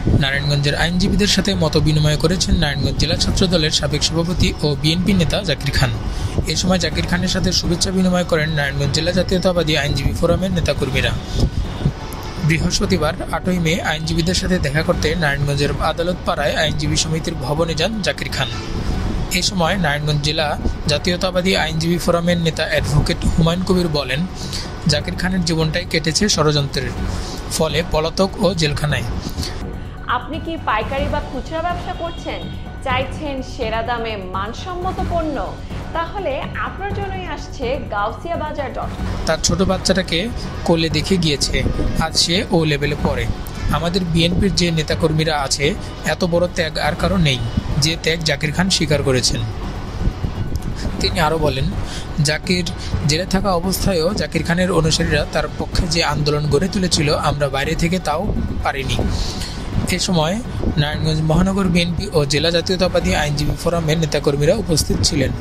নারায়ণগঞ্জের আইনজীবীদের সাথে মতবিনিময় করেছেন নারায়ণগঞ্জ জেলা ছাত্রদলের সাবেক সভাপতি ও বিএনপি নেতা জাকির খান। এ সময় জাকির খানের সাথে শুভেচ্ছা বিনিময় করেন নারায়ণগঞ্জ জেলা জাতীয়তাবাদী আইনজীবী ফোরামের নেতাকর্মীরা। বৃহস্পতিবার 8ই মে আইনজীবীদের সাথে দেখা করতে নারায়ণগঞ্জের আদালত পাড়ায় আইনজীবী সমিতির ভবনে যান জাকির খান। এ সময় নারায়ণগঞ্জ জেলা জাতীয়তাবাদী আইনজীবী ফোরামের নেতা অ্যাডভোকেট হুমায়ুন কবির বলেন, জাকির খানের জীবনটাই কেটেছে ষড়যন্ত্রের ফলে পলাতক ও জেলখানায়। আপনি কি পাইকারি বা খুচরা ব্যবসা করছেন, চাইছেন সেরা দামে মানসম্মত পণ্য? তাহলে আপনার জন্যই আসছে gaussia-bazar.com। তার ছোট বাচ্চাটাকে কোলে দেখে গিয়েছে, আজ সে ও লেভেলে পড়ে। আমাদের বিএনপির যে নেতাকর্মীরা আছে, এত বড় ত্যাগ আর কারো নেই, যে ত্যাগ জাকির খান স্বীকার করেছেন। তিনি আরও বলেন, জাকির জেলে থাকা অবস্থায়ও জাকির খানের অনুসারীরা তার পক্ষে যে আন্দোলন গড়ে তুলেছিল, আমরা বাইরে থেকে তাও পারিনি। এ সময় নারায়ণগঞ্জ মহানগর বিএনপি ও জেলা জাতীয়তাবাদী আইনজীবী ফোরামের নেতাকর্মীরা উপস্থিত ছিলেন।